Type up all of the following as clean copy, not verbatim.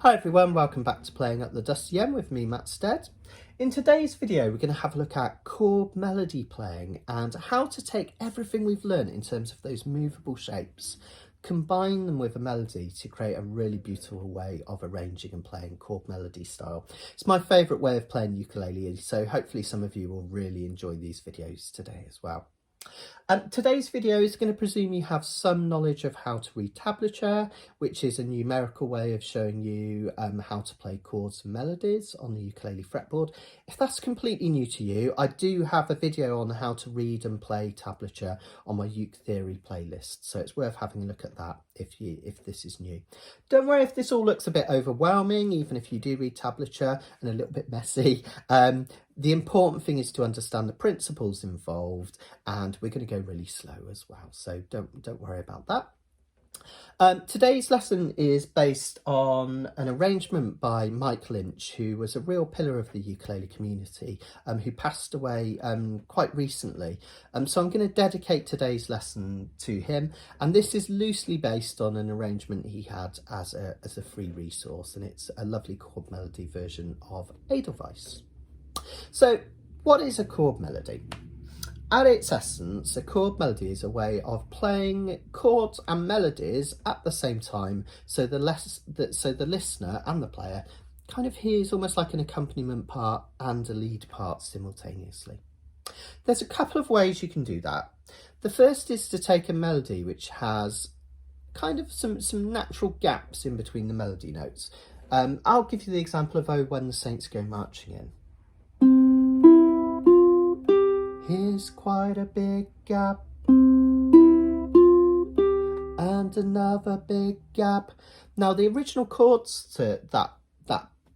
Hi everyone, welcome back to Playing Up the Dusty M with me, Matt Stead. In today's video, we're going to have a look at chord melody playing and how to take everything we've learned in terms of those movable shapes, combine them with a melody to create a really beautiful way of arranging and playing chord melody style. It's my favourite way of playing ukulele, so hopefully some of you will really enjoy these videos today as well. Today's video is going to presume you have some knowledge of how to read tablature, which is a numerical way of showing you how to play chords and melodies on the ukulele fretboard. If that's completely new to you, I do have a video on how to read and play tablature on my Uke Theory playlist, so it's worth having a look at that if this is new. Don't worry if this all looks a bit overwhelming, even if you do read tablature, and a little bit messy. The important thing is to understand the principles involved, and we're going to go really slow as well, so don't worry about that. Today's lesson is based on an arrangement by Mike Lynch, who was a real pillar of the ukulele community, who passed away quite recently. So I'm going to dedicate today's lesson to him, and this is loosely based on an arrangement he had as a free resource, and it's a lovely chord melody version of Edelweiss. So what is a chord melody? At its essence, a chord melody is a way of playing chords and melodies at the same time, so the listener and the player kind of hears almost like an accompaniment part and a lead part simultaneously. There's a couple of ways you can do that. The first is to take a melody which has kind of some natural gaps in between the melody notes. I'll give you the example of "Oh, When the Saints Go Marching In." Here's quite a big gap, and another big gap. Now, the original chords to that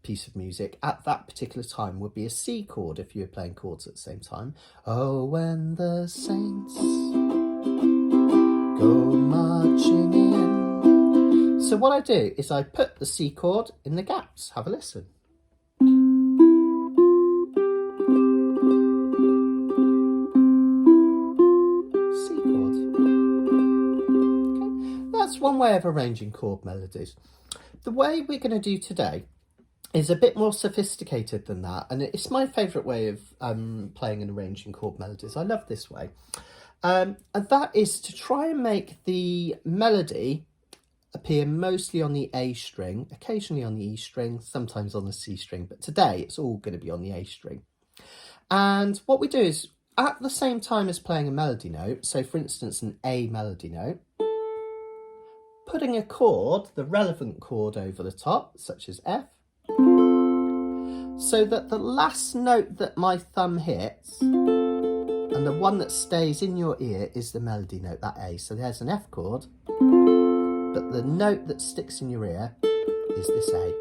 piece of music at that particular time would be a C chord if you were playing chords at the same time. Oh, when the saints go marching in. So what I do is I put the C chord in the gaps. Have a listen. That's one way of arranging chord melodies. The way we're going to do today is a bit more sophisticated than that, and it's my favourite way of playing and arranging chord melodies. I love this way. And that is to try and make the melody appear mostly on the A string, occasionally on the E string, sometimes on the C string, but today it's all going to be on the A string. And what we do is, at the same time as playing a melody note, so for instance an A melody note, putting a chord, the relevant chord, over the top, such as F, so that the last note that my thumb hits and the one that stays in your ear is the melody note, that A. So there's an F chord, but the note that sticks in your ear is this A.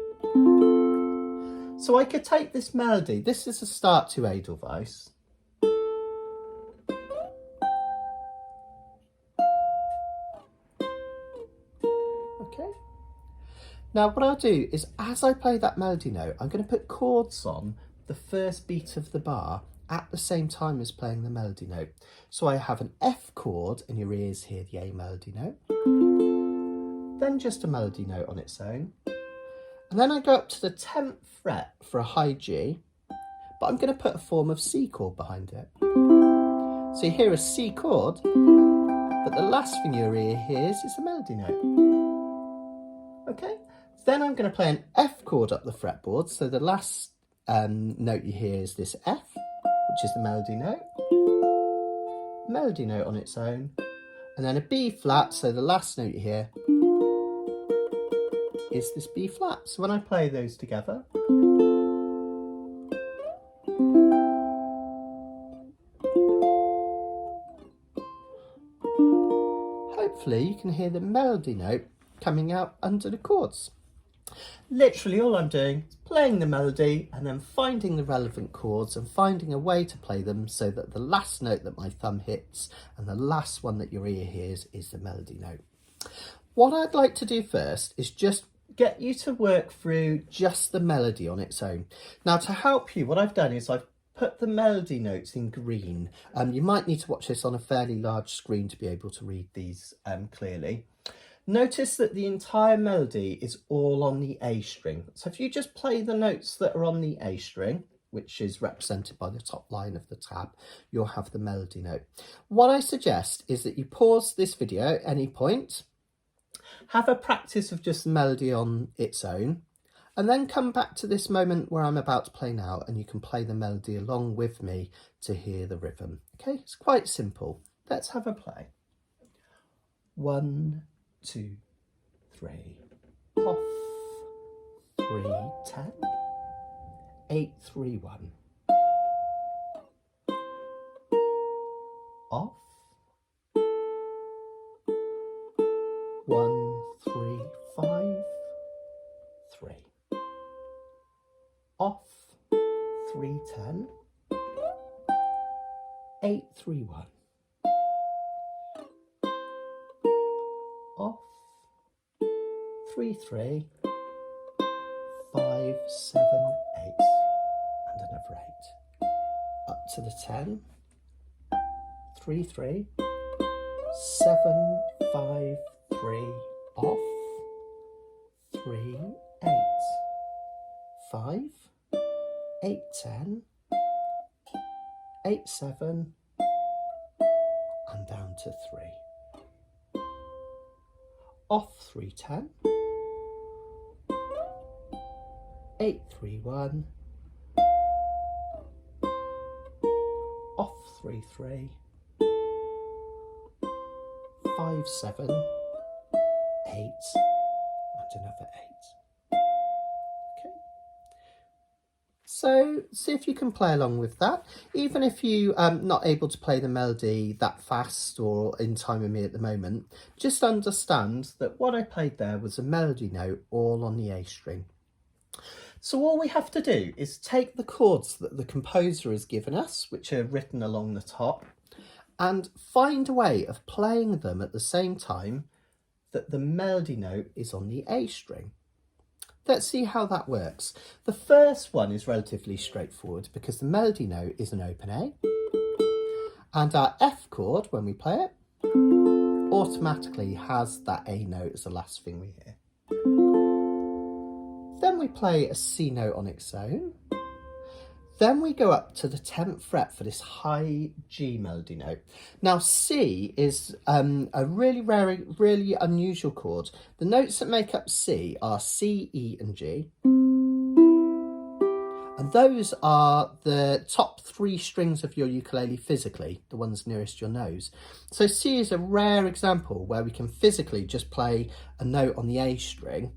So I could take this melody, this is a start to Edelweiss. Okay. Now what I'll do is, as I play that melody note, I'm going to put chords on the first beat of the bar at the same time as playing the melody note. So I have an F chord and your ears hear the A melody note, then just a melody note on its own, and then I go up to the 10th fret for a high G, but I'm going to put a form of C chord behind it. So you hear a C chord, but the last thing your ear hears is the melody note. Okay, then I'm going to play an F chord up the fretboard, so the last note you hear is this F, which is the melody note on its own, and then a B flat, so the last note you hear is this B flat. So when I play those together, hopefully you can hear the melody note coming out under the chords. Literally all I'm doing is playing the melody and then finding the relevant chords and finding a way to play them so that the last note that my thumb hits and the last one that your ear hears is the melody note. What I'd like to do first is just get you to work through just the melody on its own. Now, to help you, what I've done is I've put the melody notes in green. You might need to watch this on a fairly large screen to be able to read these clearly. Notice that the entire melody is all on the A string. So if you just play the notes that are on the A string, which is represented by the top line of the tab, you'll have the melody note. What I suggest is that you pause this video at any point, have a practice of just the melody on its own, and then come back to this moment where I'm about to play now, and you can play the melody along with me to hear the rhythm. Okay, it's quite simple. Let's have a play. 1, 2, 3, off, 3, 10, 8, 3, 1, off, 1, 3, 5, 3, off, 3, 10, 8, 3, 1, off, 3, 3, 5, 7, 8, and another 8, up to the 10, 3, 3, 7, 5, 3, off, 3, 8, 5, 8, 10, 8, 7, and down to 3. Off 3, 10, 8, 3, 1, off 3, 3, 5, 7, 8, and another 8. Okay. So see if you can play along with that. Even if you not able to play the melody that fast or in time with me at the moment, just understand that what I played there was a melody note all on the A string. So all we have to do is take the chords that the composer has given us, which are written along the top, and find a way of playing them at the same time that the melody note is on the A string. Let's see how that works. The first one is relatively straightforward because the melody note is an open A, and our F chord, when we play it, automatically has that A note as the last thing we hear. Then we play a C note on its own. Then we go up to the 10th fret for this high G melody note. Now C is a really rare, really unusual chord. The notes that make up C are C, E and G. And those are the top 3 strings of your ukulele physically, the ones nearest your nose. So C is a rare example where we can physically just play a note on the A string.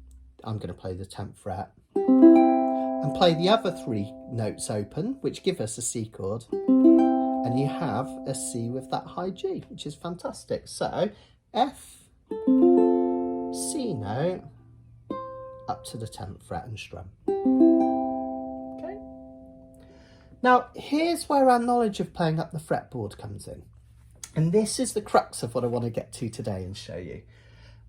I'm going to play the 10th fret. And play the other 3 notes open, which give us a C chord, and you have a C with that high G, which is fantastic. So F, C note, up to the 10th fret and strum. Okay. Now here's where our knowledge of playing up the fretboard comes in, and this is the crux of what I want to get to today and show you.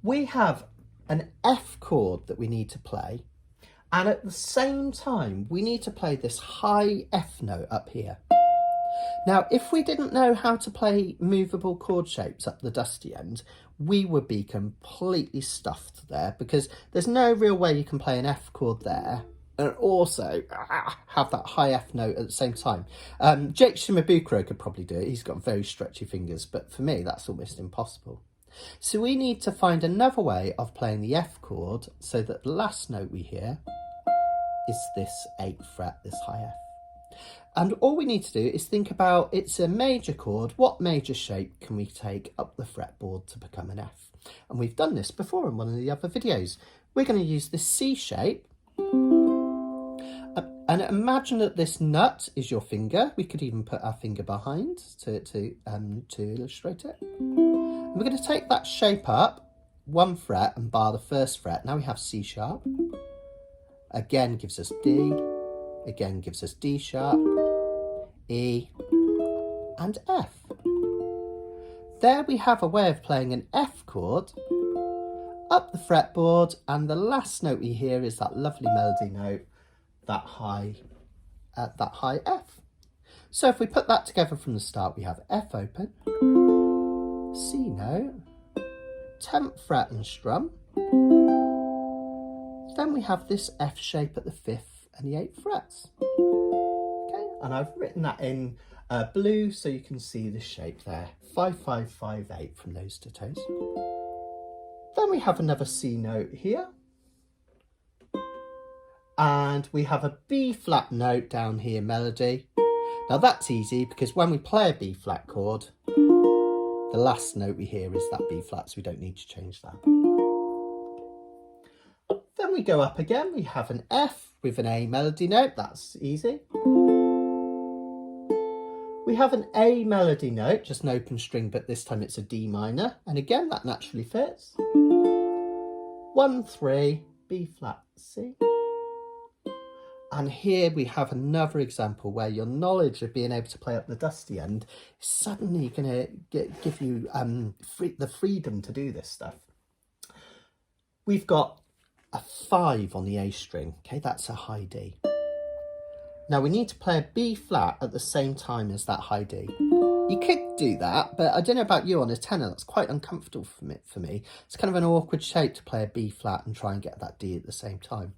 We have an F chord that we need to play, and at the same time, we need to play this high F note up here. Now, if we didn't know how to play movable chord shapes up the dusty end, we would be completely stuffed there because there's no real way you can play an F chord there and also have that high F note at the same time. Jake Shimabukuro could probably do it. He's got very stretchy fingers, but for me, that's almost impossible. So we need to find another way of playing the F chord so that the last note we hear is this 8th fret, this high F. And all we need to do is think about, it's a major chord, what major shape can we take up the fretboard to become an F? And we've done this before in one of the other videos. We're going to use this C shape. And imagine that this nut is your finger. We could even put our finger behind to illustrate it. We're going to take that shape up 1 fret and bar the 1st fret. Now we have C sharp. Again gives us D. Again gives us D sharp, E, and F. There we have a way of playing an F chord up the fretboard, and the last note we hear is that lovely melody note, that high F. So if we put that together from the start, we have F open, C note, 10th fret and strum. Then we have this F shape at the 5th and the 8th frets. Okay, and I've written that in blue so you can see the shape there. 5, 5, 5, 8 from nose to toes. Then we have another C note here. And we have a B flat note down here, melody. Now that's easy because when we play a B flat chord, the last note we hear is that B flat, so we don't need to change that. Then we go up again, we have an F with an A melody note, that's easy. We have an A melody note, just an open string, but this time it's a D minor. And again, that naturally fits. 1, 3, B flat, C. And here we have another example where your knowledge of being able to play up the dusty end is suddenly going to give you the freedom to do this stuff. We've got a 5 on the A string. Okay, that's a high D. Now we need to play a B flat at the same time as that high D. You could do that, but I don't know about you on a tenor, that's quite uncomfortable for me. It's kind of an awkward shape to play a B flat and try and get that D at the same time.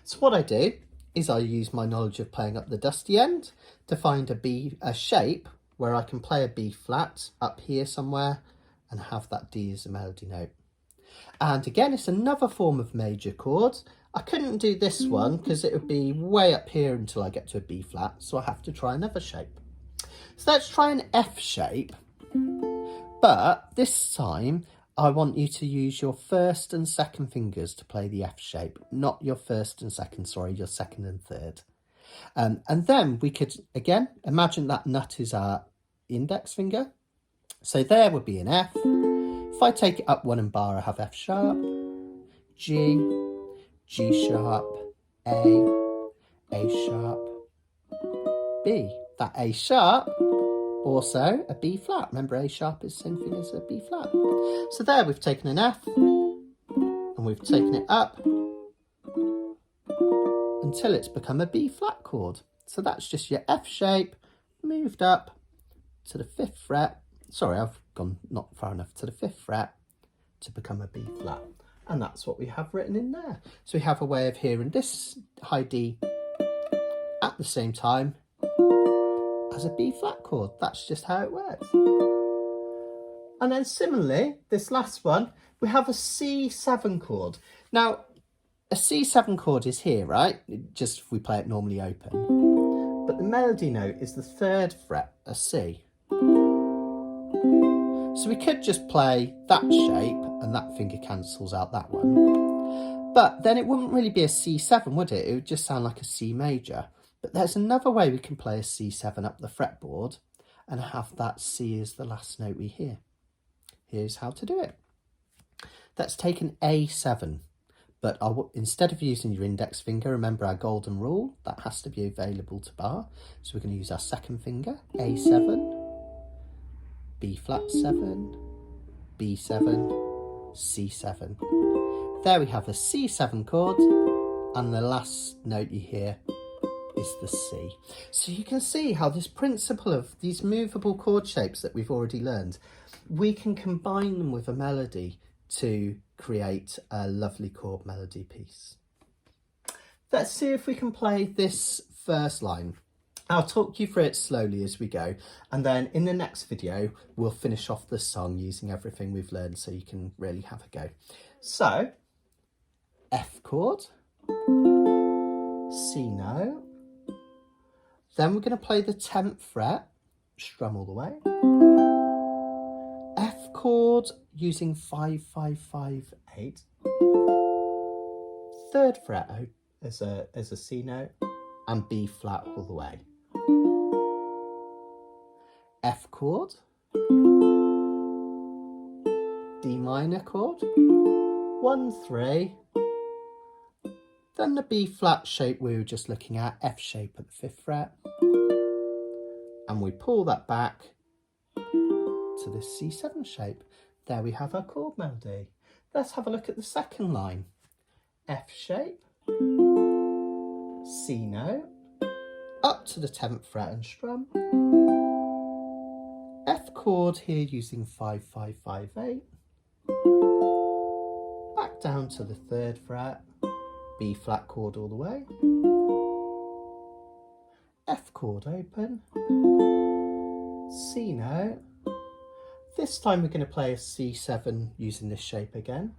So what I do is I use my knowledge of playing up the dusty end to find a shape where I can play a B flat up here somewhere and have that D as a melody note. And again, it's another form of major chords. I couldn't do this one because it would be way up here until I get to a B flat, so I have to try another shape. So let's try an F shape, but this time I want you to use your first and second fingers to play the F shape, not your first and second, sorry, your second and third. And then we could, again, imagine that nut is our index finger. So there would be an F. If I take it up 1 bar, I have F sharp, G, G sharp, A sharp, B. That A sharp, also a B flat. Remember, A sharp is the same thing as a B flat. So there we've taken an F and we've taken it up until it's become a B flat chord. So that's just your F shape moved up to the 5th fret. Sorry, I've gone not far enough, to the 5th fret to become a B flat. And that's what we have written in there. So we have a way of hearing this high D at the same time as a B flat chord. That's just how it works. And then similarly, this last one, we have a C7 chord. Now, a C7 chord is here, right? Just if we play it normally open. But the melody note is the 3rd fret, a C. So we could just play that shape and that finger cancels out that one. But then it wouldn't really be a C7, would it? It would just sound like a C major. But there's another way we can play a C7 up the fretboard and have that C as the last note we hear. Here's how to do it. Let's take an A7, but instead of using your index finger, remember our golden rule, that has to be available to bar. So we're going to use our second finger, A7, B flat 7, B7, C7. There we have a C7 chord, and the last note you hear is the C. So you can see how this principle of these movable chord shapes that we've already learned, we can combine them with a melody to create a lovely chord melody piece. Let's see if we can play this first line. I'll talk you through it slowly as we go, and then in the next video we'll finish off the song using everything we've learned so you can really have a go. So, F chord, C note, then we're going to play the 10th fret, strum all the way, F chord using 5, 5, 5, 8, 3rd fret as a C note, and B flat all the way. F chord, D minor chord, 1, 3, then the B flat shape we were just looking at, F shape at the 5th fret, and we pull that back to the C7 shape. There we have our chord melody. Let's have a look at the second line. F shape, C note, up to the 10th fret and strum, F chord here using 5, 5, 5, 8, down to the 3rd fret, B flat chord all the way, F chord open, C note. This time we're going to play a C7 using this shape again,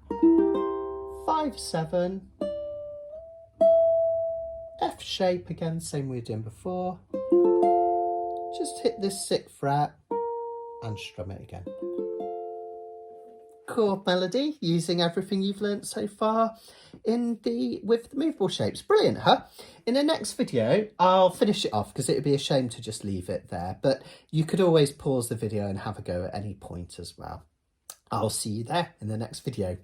5-7, F shape again, same we were doing before, just hit this 6th fret and strum it again. Chord melody using everything you've learnt so far with the movable shapes. Brilliant, huh? In the next video, I'll finish it off because it would be a shame to just leave it there, but you could always pause the video and have a go at any point as well. I'll see you there in the next video.